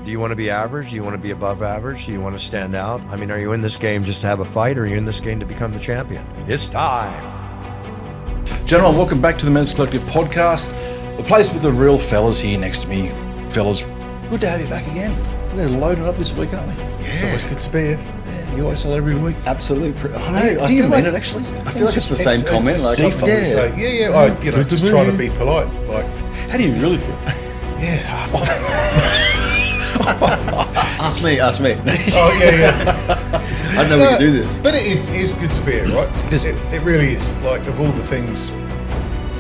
Do you want to be average? Do you want to be above average? Do you want to stand out? I mean, are you in this game just to have a fight, or are you in this game to become the champion? It's time. Gentlemen, welcome back to the Men's Collective podcast, the place with the real fellas here next to me. Fellas, good to have you back again. We're going to load it up this week, aren't we? Yeah. It's always good to be here. Yeah, you always say that every week. Absolute. Do you mean it, actually? I feel like it's the same comment. Like, Default. I just trying to be polite. Like, how do you really feel? Yeah. Ask me. Oh, yeah. I know we can do this. But it is good to be here, right? It really is. Like, of all the things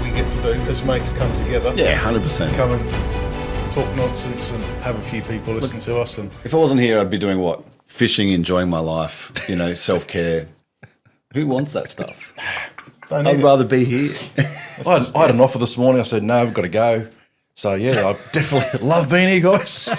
we get to do as mates come together. Yeah, 100%. Come and talk nonsense and have a few people listen to us. And If I wasn't here, I'd be doing what? Fishing, enjoying my life, self-care. Who wants that stuff? I'd rather be here. I had an offer this morning. I said, no, we've got to go. So, yeah, I definitely love being here, guys.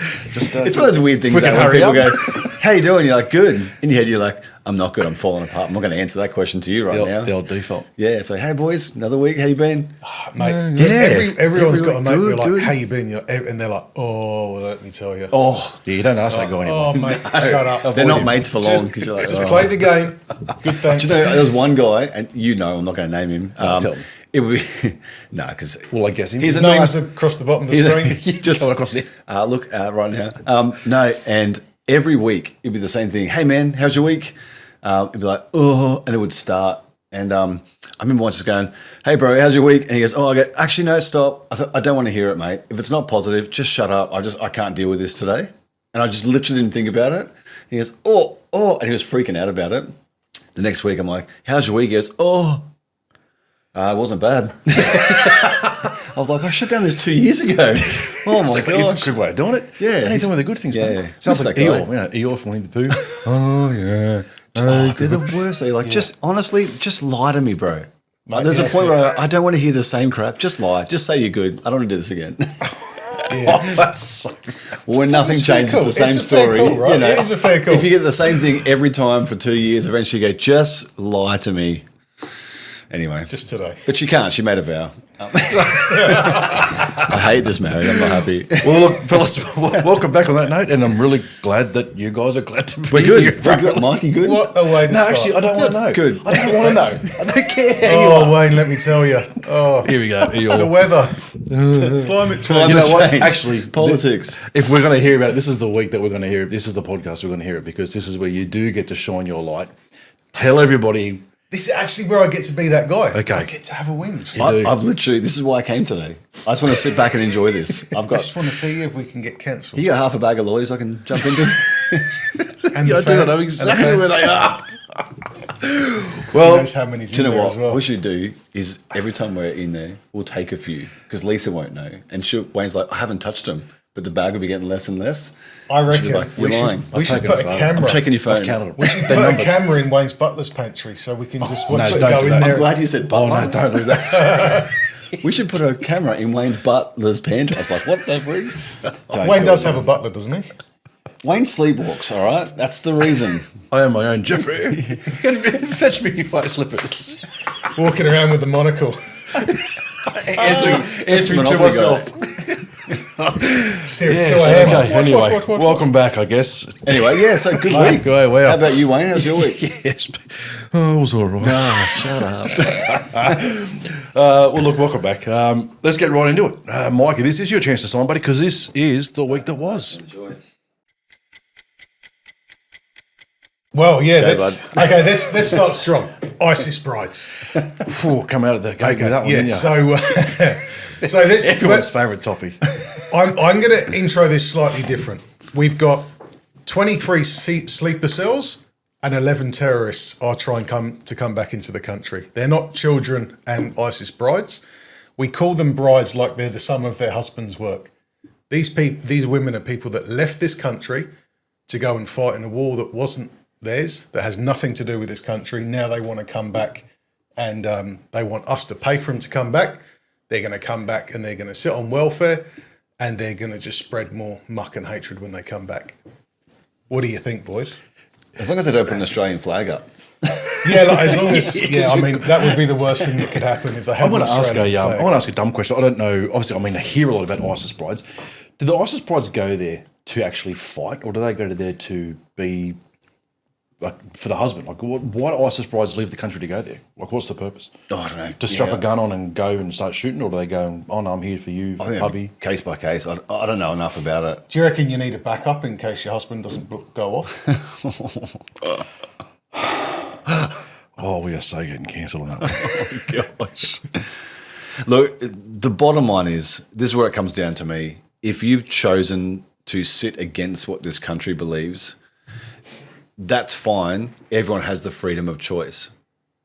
It's one of those weird things we can that when hurry people go, how you doing? You're like, good. In your head, you're like, I'm not good. I'm falling apart. I'm not going to answer that question to you now. The old default. Yeah, so, hey, boys, another week. How you been? mate, Yeah. everyone's got a mate who're like, good. how you been? And they're like, oh, well, let me tell you. Oh, Yeah, you don't ask that guy anymore. Oh, mate, shut up. they're not mates for long. 'Cause you're like, Just oh. play the game. Good, thanks. Do you know, there's one guy, and I'm not going to name him. Tell me. It would be, because Well, I guess him. he's a Names nice. across the bottom of the screen. Just Coming across there. look right now. No, and every week it'd be the same thing. Hey man, how's your week? It'd be like, oh, and it would start. And I remember once just going, hey bro, how's your week? And he goes, oh, I go, actually no, stop. I thought, I don't want to hear it, mate. If it's not positive, just shut up. I can't deal with this today. And I just literally didn't think about it. He goes, oh, and he was freaking out about it. The next week I'm like, how's your week? He goes, oh. It wasn't bad. I was like, I shut down this 2 years ago. Oh my god, It's a good way of doing it. Yeah, And he's doing the good things, yeah. man. Sounds Who's like that guy? Eeyore from Winnie the Pooh. Oh, yeah. They're the worst. They're like, just honestly, just lie to me, bro. Like, there's yes, a point where I don't want to hear the same crap. Just lie. Just say you're good. I don't want to do this again. Yeah. That's When nothing It's fair changes, call. the same It's a fair story. call, right? It is a fair call. If you get the same thing every time for 2 years, eventually you go, just lie to me. Anyway. Just today. But she can't. She made a vow. I hate this marriage. I'm not happy. Well, look, fellas, welcome back on that note, and I'm really glad that you guys are glad to be We're good. here. We're good. Mikey, good? What a way to No, start. actually, I don't want to know. Good. I don't want to know. I don't care how you Oh, are. Wayne, let me tell you. Oh, Here we go. the Eeyore. weather. Climate change. You know what? Change. Actually, Politics. If we're going to hear about it, this is the week that we're going to hear it. This is the podcast we're going to hear it, because this is where you do get to shine your light. Tell everybody. This is actually where I get to be that guy. Okay. I get to have a whinge. You do. I've literally, this is why I came today. I just want to sit back and enjoy this. I just want to see if we can get cancelled. You got half a bag of lollies I can jump into? And Yeah, I the do. I fan- know and the exactly fan- where they are. Who Well, knows how many's Do you in know there what? as well. What we should do is every time we're in there, we'll take a few because Lisa won't know. And Wayne's like, I haven't touched them, but the bag will be getting less and less. I She'll be reckon like, you're lying. we should taken put a a photo. camera. I'm checking your phone. I've counted them. We should put a camera in Wayne's butler's pantry so we can just watch no, it don't go do in that. there. I'm glad you said Oh, butler. no, don't do that. We should put a camera in Wayne's butler's pantry. I was like, what the freak? Don't Wayne do does it, have a man. butler, doesn't he? Wayne sleepwalks, all right? That's the reason. I am my own Jeffrey. Fetch me my slippers. Walking around with the monocle. Answering to Monopoly myself. Just hear it Yes, till I am. okay, Watch, anyway, watch, watch. welcome back, I guess. Anyway, yeah, so good week. Wow, wow. How about you, Wayne? How's your week? Yes. Oh, it was all right. Shut up. Well, look, welcome back. Let's get right into it. Mikey, this is your chance to sign, buddy, because this is the week that was. Enjoy. Well, yeah, Okay, let's start strong. ISIS brides. Phew, come out of the gate with that one, Yeah, didn't you? so this Everyone's favourite topic. I'm going to intro this slightly different. We've got 23 sleeper cells and 11 terrorists are trying to come back into the country. They're not children and ISIS brides. We call them brides like they're the sum of their husband's work. These women are people that left this country to go and fight in a war that wasn't theirs, that has nothing to do with this country. Now they want to come back, and they want us to pay for them to come back. They're going to come back and they're going to sit on welfare, and they're going to just spread more muck and hatred when they come back. What do you think, boys? As long as they don't put an Australian flag up. Yeah, like, as long as I mean, that would be the worst thing that could happen if they had I want an to ask Australian flag. I want to ask a dumb question. I don't know. Obviously, I hear a lot about ISIS brides. Do the ISIS brides go there to actually fight, or do they go to there to be like for the husband? Like, why do ISIS brides leave the country to go there? Like, what's the purpose? Oh, I don't know. To strap a gun on and go and start shooting, or do they go, oh no, I'm here for you, I think hubby? case by case. I don't know enough about it. Do you reckon you need a backup in case your husband doesn't go off? Oh, we are so getting cancelled on that one. Oh, gosh. Look, the bottom line is, this is where it comes down to me. If you've chosen to sit against what this country believes, that's fine. Everyone has the freedom of choice.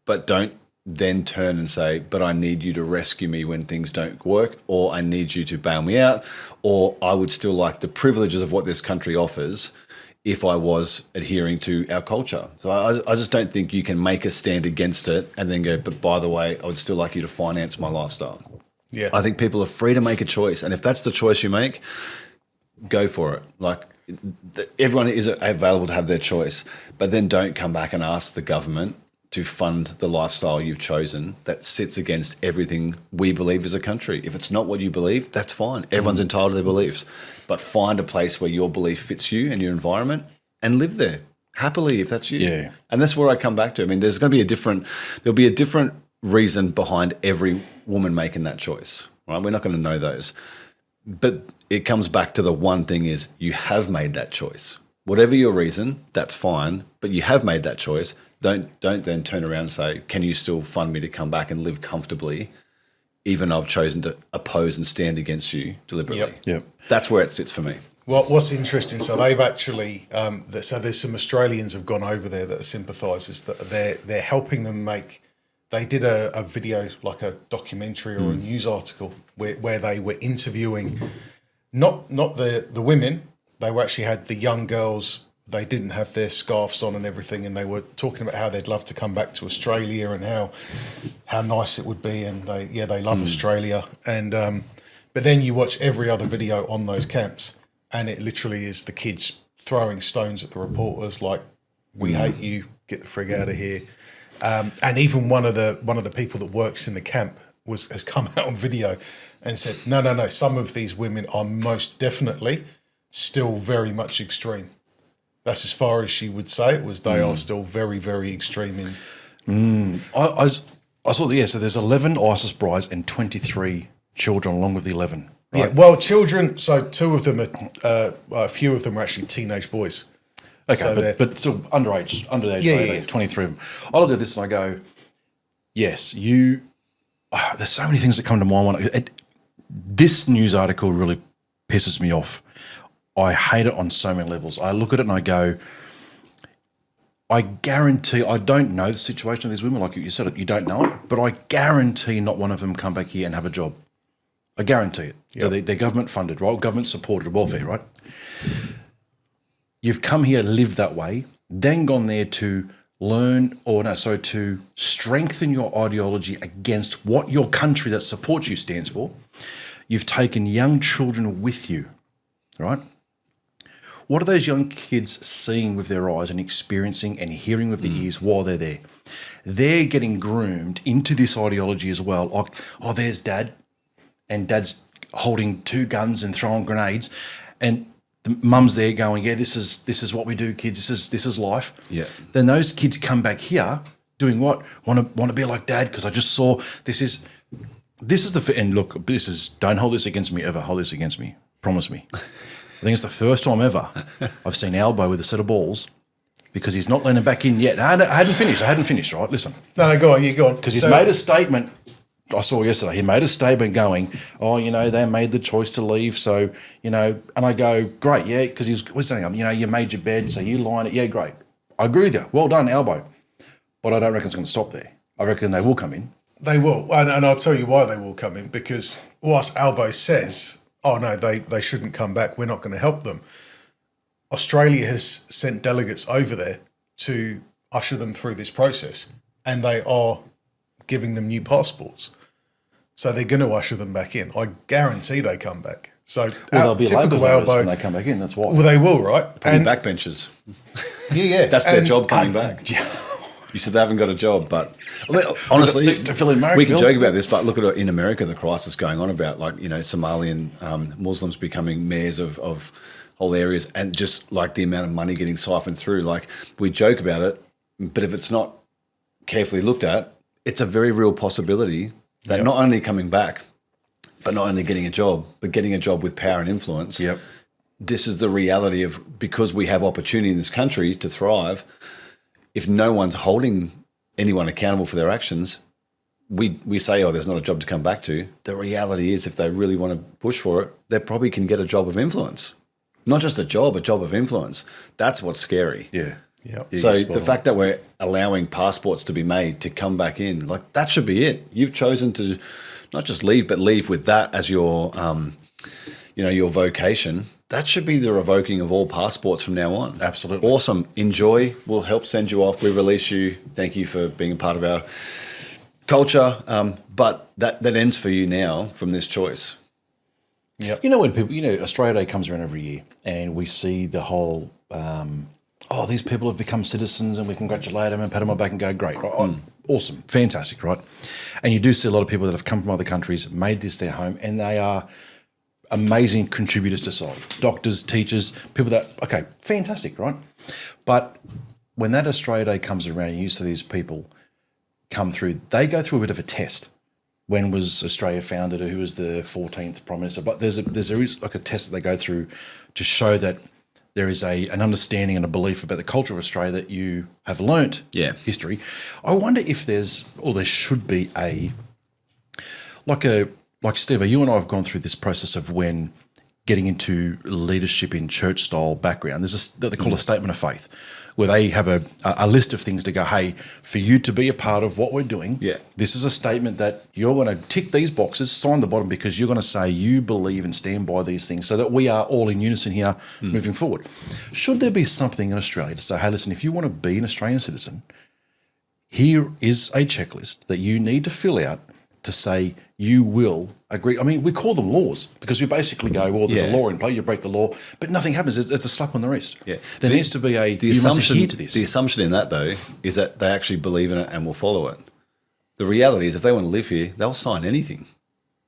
But don't then turn and say, but I need you to rescue me when things don't work, or I need you to bail me out, or I would still like the privileges of what this country offers if I was adhering to our culture. So I just don't think you can make a stand against it and then go, but by the way, I would still like you to finance my lifestyle. Yeah. I think people are free to make a choice. And if that's the choice you make, go for it. Like, everyone is available to have their choice, but then don't come back and ask the government to fund the lifestyle you've chosen that sits against everything we believe as a country. If it's not what you believe, that's fine. Everyone's entitled to their beliefs, but find a place where your belief fits you and your environment and live there happily if that's you. Yeah. And that's where I come back to. I mean, there'll be a different reason behind every woman making that choice, right? We're not going to know those. But it comes back to the one thing is you have made that choice. Whatever your reason, that's fine, but you have made that choice. Don't then turn around and say, can you still fund me to come back and live comfortably, even though I've chosen to oppose and stand against you deliberately? Yep. That's where it sits for me. Well, what's interesting, so they've actually, so there's some Australians have gone over there that are sympathisers, that they're helping them make. They did a video, like a documentary or a news article, where they were interviewing not the women. They were actually had the young girls. They didn't have their scarves on and everything, and they were talking about how they'd love to come back to Australia and how nice it would be, and they love Australia. And but then you watch every other video on those camps, and it literally is the kids throwing stones at the reporters, like, "We hate you, get the frig out of here." And even one of the people that works in the camp has come out on video and said, no, some of these women are most definitely still very much extreme. That's as far as she would say it was. They are still very, very extreme in. I saw so there's 11 ISIS brides and 23 children along with the 11. Right? Yeah, well, children. So two of them are, a few of them are actually teenage boys. Okay, So but still underage, Yeah. 23 of them. I look at this and I go, yes, there's so many things that come to my mind. This news article really pisses me off. I hate it on so many levels. I look at it and I go, I guarantee, I don't know the situation of these women, like you said, you don't know it, but I guarantee not one of them come back here and have a job. I guarantee it. Yep. So they're government funded, right? Government supported welfare, right? You've come here, lived that way, then gone there to to strengthen your ideology against what your country that supports you stands for. You've taken young children with you, right? What are those young kids seeing with their eyes and experiencing and hearing with their ears while they're there? They're getting groomed into this ideology as well. Like, oh, there's dad, and dad's holding 2 guns and throwing grenades, and the mum's there going, yeah, this is what we do, kids. This is life. Yeah. Then those kids come back here doing what? Want to be like dad because I just saw this is the and look, don't hold this against me ever. Hold this against me. Promise me. I think it's the first time ever I've seen Albo with a set of balls because he's not leaning back in yet. I hadn't finished, right? Listen. No, go on, you go on. Because he's made a statement. I saw yesterday. He made a statement going, oh, they made the choice to leave. So, and I go, great, yeah, because he was saying, you made your bed, so you line it. Yeah, great. I agree with you. Well done, Albo. But I don't reckon it's going to stop there. I reckon they will come in. They will. And I'll tell you why they will come in, because whilst Albo says, oh, no, they shouldn't come back, we're not going to help them, Australia has sent delegates over there to usher them through this process, and they are giving them new passports. So they're going to usher them back in. I guarantee they come back. So they'll be Labor voters Albo, when they come back in, that's why. Well, they will, right? Probably backbenchers. Yeah. That's their job coming back. You said they haven't got a job, but I mean, honestly, seats to fill in Marrickville. we can joke about this, but look at in America, the crisis going on about Somalian Muslims becoming mayors of whole areas, and just like the amount of money getting siphoned through. Like, we joke about it, but if it's not carefully looked at, it's a very real possibility that not only coming back, but not only getting a job, but getting a job with power and influence. Yep. This is the reality of, because we have opportunity in this country to thrive, if no one's holding anyone accountable for their actions, we say, there's not a job to come back to. The reality is, if they really want to push for it, they probably can get a job of influence. Not just a job of influence. That's what's scary. Yeah. Yep. So the fact that we're allowing passports to be made to come back in, like, that should be it. You've chosen to not just leave, but leave with that as your, your vocation. That should be the revoking of all passports from now on. Absolutely. Awesome. Enjoy. We'll help send you off. We release you. Thank you for being a part of our culture. But that ends for you now from this choice. Yep. You know, when people, Australia Day comes around every year, and we see the whole, these people have become citizens, and we congratulate them and pat them on the back and go, great, awesome, fantastic, right? And you do see a lot of people that have come from other countries, made this their home, and they are amazing contributors to society. Doctors, teachers, people that, okay, fantastic, right? But when that Australia Day comes around and you see these people come through, they go through a bit of a test. When was Australia founded, or who was the 14th Prime Minister? But there's like a test that they go through to show that there is an understanding and a belief about the culture of Australia that you have learnt history. I wonder if there should be like Steve, you and I have gone through this process of when getting into leadership in church-style background. There's that they call a statement of faith, where they have a list of things to go, hey, for you to be a part of what we're doing, this is a statement that you're going to tick these boxes, sign the bottom, because you're going to say you believe and stand by these things, so that we are all in unison here moving forward. Should there be something in Australia to say, hey, listen, if you want to be an Australian citizen, here is a checklist that you need to fill out to say you will agree. I mean, we call them laws because we basically go, well, there's a law in play, you break the law, but nothing happens. It's a slap on the wrist. Yeah. There needs to be you must adhere to this. The assumption in that, though, is that they actually believe in it and will follow it. The reality is, if they want to live here, they'll sign anything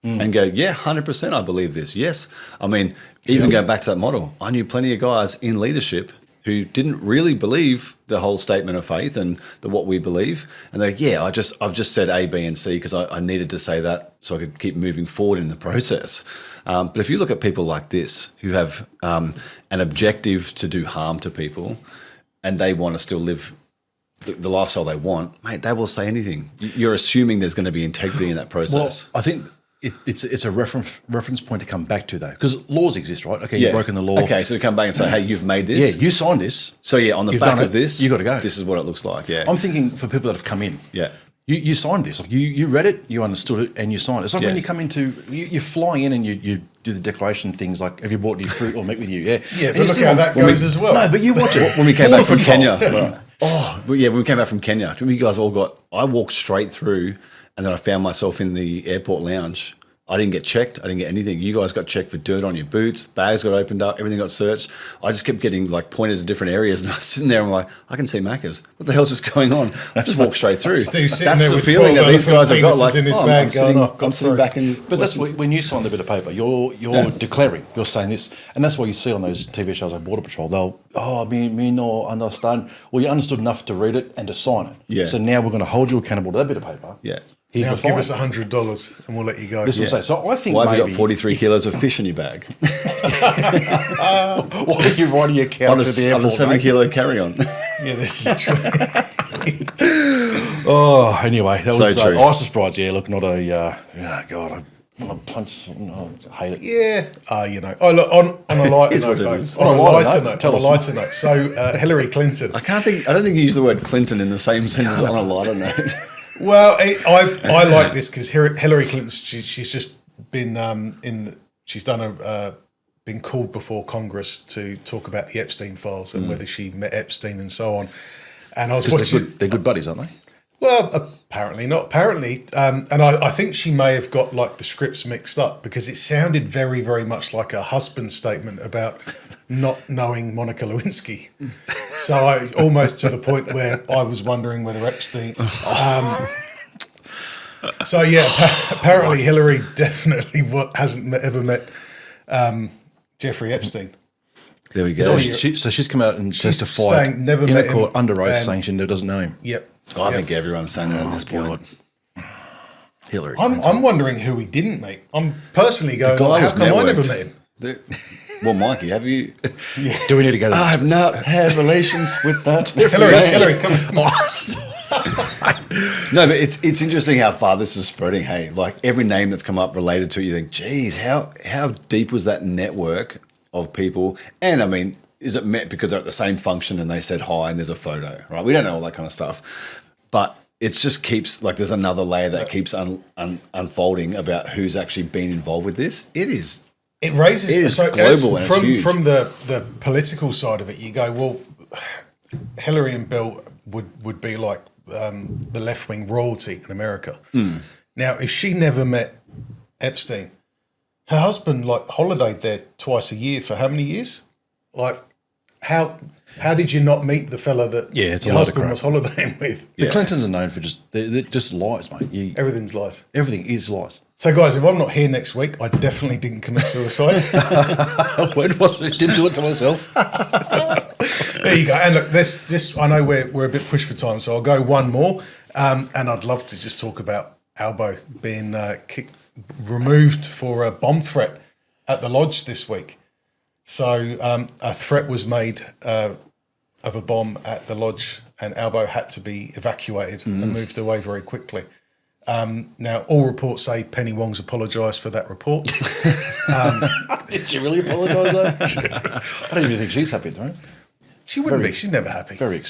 and go, 100% I believe this. Yes. I mean, even go back to that model. I knew plenty of guys in leadership who didn't really believe the whole statement of faith and what we believe. And they're I've just said A, B, and C because I needed to say that so I could keep moving forward in the process. But if you look at people like this who have an objective to do harm to people, and they want to still live the lifestyle they want, mate, they will say anything. You're assuming there's going to be integrity in that process. Well, I think it's a reference point to come back to, though, because laws exist, right? Okay, you've broken the law. Okay, so to come back and say, hey, you've made this. Yeah, you signed this. So on the back of this, you got to go. This is what it looks like. Yeah, I'm thinking for people that have come in. Yeah. You signed this. Like you read it, you understood it, and you signed it. It's like when you come into, you're flying in and you do the declaration things like, have you bought any fruit or meat with you? Yeah. Yeah, but look how that goes as well. No, but you watch it. When we came back from Kenya. When we came back from Kenya, remember you guys I walked straight through, and then I found myself in the airport lounge. I didn't get checked. I didn't get anything. You guys got checked for dirt on your boots. Bags got opened up. Everything got searched. I just kept getting pointed to different areas, and I was sitting there. And I'm like, I can see Macca's. What the hell's just going on? I just walked straight through. That's the feeling that these guys have got. Like, in his bag I'm sitting back in. But that's when you sign the bit of paper. You're declaring. You're saying this, and that's why you see on those TV shows like Border Patrol. They'll me no understand. Well, you understood enough to read it and to sign it. Yeah. So now we're going to hold you accountable to that bit of paper. Yeah. Now give us $100 and we'll let you go. This is what I'm saying. So I think why have you got 43 kilos of fish in your bag? Why are you riding your couch to the airport? On a 7 kilo carry-on. Yeah, that's literally. Anyway, that was true. ISIS brides. Yeah, look, not a. God, I want to punch something. I hate it. Yeah. Look, on a lighter note, though. On a lighter note. So Hillary Clinton. I don't think you use the word Clinton in the same sentence on a lighter note. Well, I like this because Hillary Clinton, she's just been been called before Congress to talk about the Epstein files and whether she met Epstein and so on. And I was watching. They're good buddies, aren't they? Well, apparently not. Apparently, and I think she may have got the scripts mixed up because it sounded very, very much like a husband statement about not knowing Monica Lewinsky. So I almost to the point where I was wondering whether Epstein. So yeah, apparently Hillary definitely hasn't ever met Jeffrey Epstein. There we go. So she's come out and testified saying never in met a court him, under oath, and- saying she doesn't know him. Yep. I think everyone's saying that at this point. Hillary. I'm wondering who he didn't meet. I'm personally going, guy well, how was come I never networked. met him? Well, Mikey, have you? Do we need to go to I have not had relations with that. Hillary, come on. No, but it's interesting how far this is spreading. Hey, like every name that's come up related to it, you think, geez, how deep was that network of people? And I mean, is it met because they're at the same function and they said hi and there's a photo, right? We don't know all that kind of stuff, but it just keeps like there's another layer that keeps unfolding about who's actually been involved with this. It raises It is so global and it's huge. from the political side of it. You go, well, Hillary and Bill would be like the left wing royalty in America. Now, if she never met Epstein, her husband like holidayed there twice a year for how many years? Like, how did you not meet the fella that it's a your lot of husband crap. was holidaying with? The Clintons are known for they're just lies, mate. Everything's lies. Everything is lies. So, guys, if I'm not here next week, I definitely didn't commit suicide. When was it? Didn't do it to myself. There you go. And look, this I know we're a bit pushed for time, so I'll go one more. And I'd love to just talk about Albo being removed for a bomb threat at the lodge this week. So a threat was made of a bomb at the lodge, and Albo had to be evacuated and moved away very quickly. Now, all reports say Penny Wong's apologised for that report. Did she really apologise though? I don't even think she's happy though. She wouldn't be. She's never happy. Very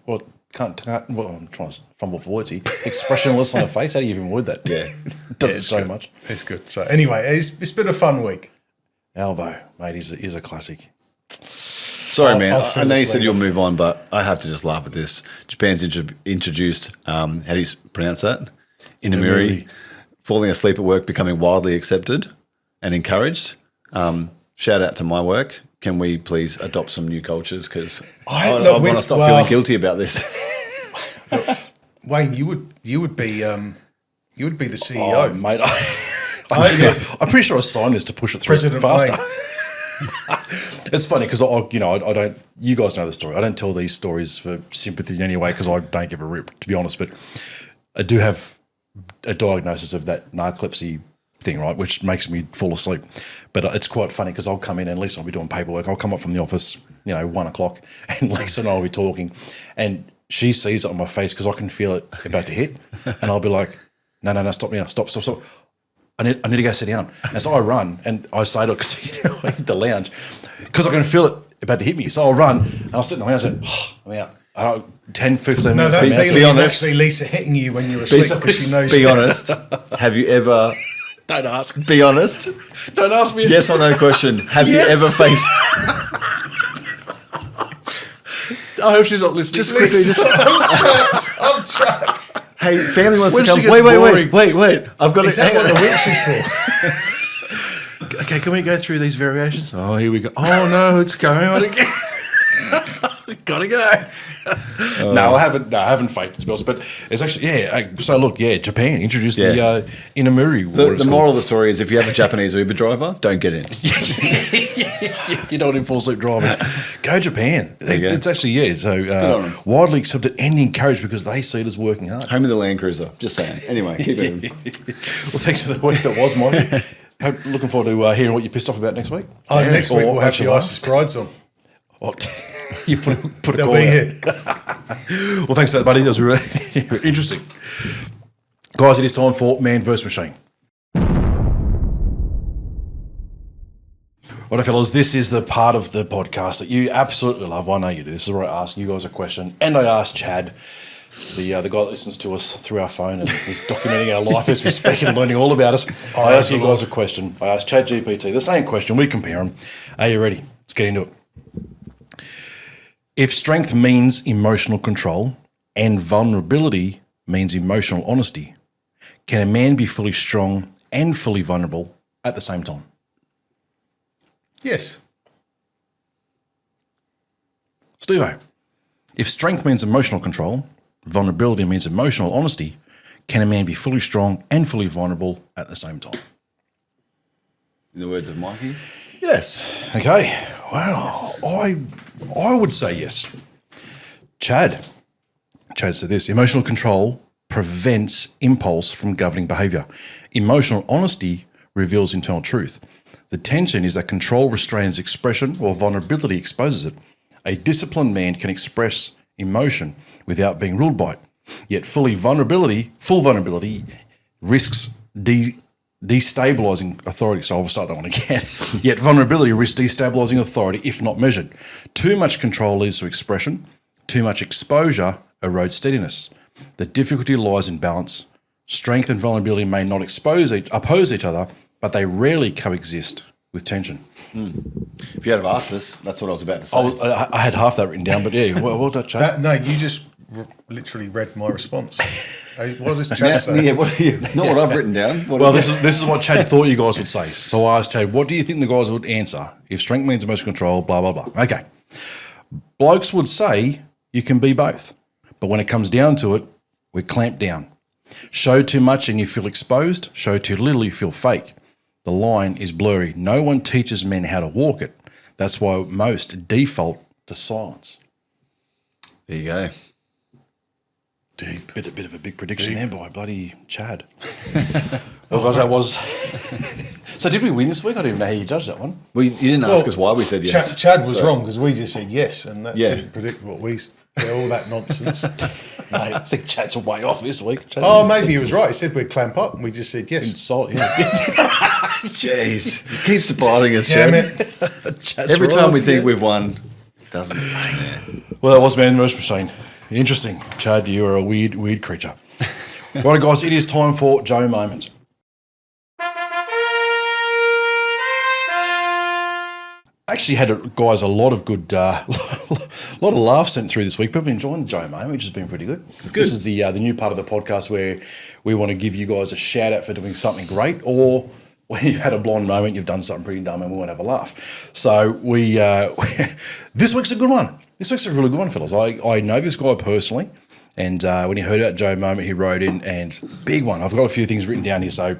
well, I'm trying to fumble for words here. Expressionless on her face. How do you even word that? Yeah. Doesn't so much. It's good. So anyway, it's been a fun week. Albo, mate, is a classic. Sorry, man. I'll I know you said later. you'll move on, but I have to just laugh at this. Japan's introduced, how do you pronounce that? Inemuri. Falling asleep at work becoming widely accepted and encouraged. Shout out to my work. Can we please adopt some new cultures? Because I want to stop feeling guilty about this. Wayne, you would be the CEO. Oh, mate, I'm pretty sure I signed this to push it through President faster. Wayne. It's funny because I don't. You guys know the story. I don't tell these stories for sympathy in any way because I don't give a rip, to be honest. But I do have a diagnosis of that narcolepsy thing, right, which makes me fall asleep. But it's quite funny because I'll come in and Lisa will be doing paperwork. I'll come up from the office, 1 o'clock, and Lisa and I will be talking, and she sees it on my face because I can feel it about to hit, and I'll be like, no, stop now, stop. I need to go sit down. And so I run and I say to her, because I hit the lounge, because I can feel it about to hit me. So I'll run and I'll sit in the lounge and I'm out. 10, 15 No, minutes. that I'm out. feeling be is honest. actually Lisa hitting you when you're asleep because she knows. Be honest. Have you ever? Don't ask. Be honest. Don't ask me. Yes or no question. Have Yes. you ever faced? I hope she's not listening. Just quickly, I'm trapped. Hey, family wants When to she come. gets Wait. boring. I've got Is to that hang what on. the witch is for? Okay, can we go through these variations? Oh, here we go. Oh, no, it's going on again. Gotta go. No, I haven't faked, to be honest. But it's actually, so look, Japan introduced the Inemuri. The moral of the story is if you have a Japanese Uber driver, don't get in. You don't want to fall asleep driving. Go Japan. you go. It's actually, so on 'em. widely accepted and encouraged because they see it as working hard. Home of the Land Cruiser. Just saying. Anyway, keep it. Well, thanks for the week that was, Mike. Looking forward to hearing what you're pissed off about next week. Next week Or we'll have actually the last. ISIS brides on. Oh, you put a They'll call be out. here. Well, thanks for that, buddy. That was really interesting. Guys, it is time for Man vs. Machine. Right, fellas, this is the part of the podcast that you absolutely love. I know you do. This is where I ask you guys a question, and I ask Chad, the guy that listens to us through our phone and is documenting our life as we speak and learning all about us. I ask you guys a question. I ask Chad GPT the same question. We compare them. Are you ready? Let's get into it. If strength means emotional control and vulnerability means emotional honesty, can a man be fully strong and fully vulnerable at the same time? Yes. Stevo, if strength means emotional control, vulnerability means emotional honesty, can a man be fully strong and fully vulnerable at the same time? In the words of Mikie. Yes. Okay. Wow. I would say yes. Chad said this: emotional control prevents impulse from governing behaviour. Emotional honesty reveals internal truth. The tension is that control restrains expression while vulnerability exposes it. A disciplined man can express emotion without being ruled by it. Yet full vulnerability risks destabilising authority. So I'll start that one again. Yet vulnerability risks destabilising authority if not measured. Too much control leads to expression. Too much exposure erodes steadiness. The difficulty lies in balance. Strength and vulnerability may not oppose each other, but they rarely coexist with tension. If you had have asked us, that's what I was about to say. I had half that written down, but yeah, well done, Chad. No, you just literally read my response. What does Chad say? Yeah, not what I've written down. This is what Chad thought you guys would say. So I asked Chad, what do you think the guys would answer if strength means emotional control, blah, blah, blah. Okay. Blokes would say you can be both. But when it comes down to it, we're clamped down. Show too much and you feel exposed. Show too little, you feel fake. The line is blurry. No one teaches men how to walk it. That's why most default to silence. There you go. Deep. Bit of a big prediction there by bloody Chad. Well, guys, that was... So did we win this week? I don't even know how you judged that one. Well, you didn't ask us why we said yes. Chad was wrong because we just said yes, and that didn't predict what we... all that nonsense. Mate, I think Chad's way off this week. Maybe he was right. He said we'd clamp up, and we just said yes. Jeez. You keep surprising us, Damn Chad. Every time we think we've won, it doesn't. Well, that was Man Merch Machine. Interesting. Chad, you are a weird creature. Right, guys, it is time for Joe Moment. Actually had, guys, a lot of good, lot of laughs sent through this week. People enjoying the Joe Moment, which has been pretty good. It's good. This is the new part of the podcast where we want to give you guys a shout out for doing something great, or when you've had a blonde moment, you've done something pretty dumb and we want to have a laugh. So this week's a good one. This week's a really good one, fellas. I know this guy personally, and when he heard about Joe Moment, he wrote in, and big one. I've got a few things written down here. So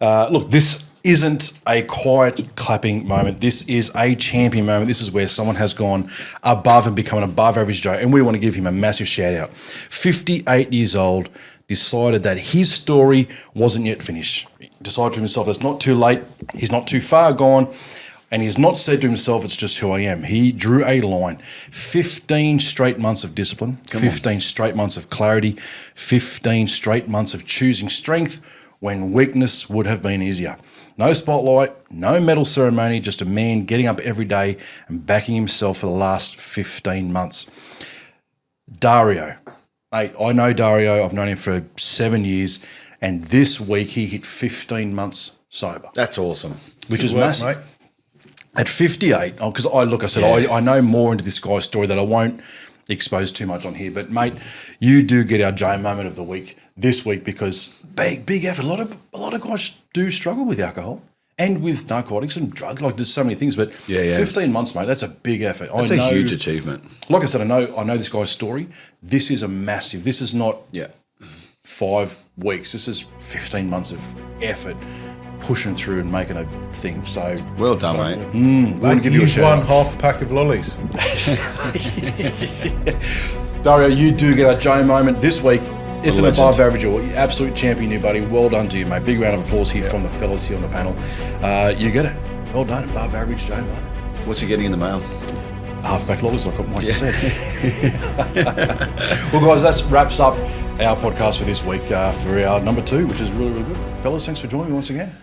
look, this isn't a quiet clapping moment. This is a champion moment. This is where someone has gone above and become an above average Joe, and we want to give him a massive shout out. 58 years old, decided that his story wasn't yet finished. He decided to himself, it's not too late, he's not too far gone, and he's not said to himself, it's just who I am. He drew a line. 15 straight months of discipline, 15 straight months of clarity, 15 straight months of choosing strength when weakness would have been easier. No spotlight, no medal ceremony, just a man getting up every day and backing himself for the last 15 months. Dario. Mate, I know Dario. I've known him for 7 years, and this week he hit 15 months sober. That's awesome. Which is massive. Mate. At 58, because I know more into this guy's story that I won't expose too much on here, but mate, you do get our Joe Moment of the week this week because big effort. A lot of guys do struggle with alcohol and with narcotics and drugs. Like there's so many things, but 15 months, mate, that's a big effort. That's a huge achievement. Like I said, I know this guy's story. This is a massive. This is not 5 weeks. This is 15 months of effort, pushing through and making a thing. So well done, mate. We'll give you a shout. Won half a pack of lollies. Dario, you do get a Joe Moment this week. It's an above average or absolute champion, you buddy. Well done to you, mate. Big round of applause here from the fellas here on the panel. You get it. Well done, above average Joe, mate. What's you getting in the mail? Half-back lollies, like Mike said. Well, guys, that wraps up our podcast for this week for our number 2, which is really, really good. Fellas, thanks for joining me once again.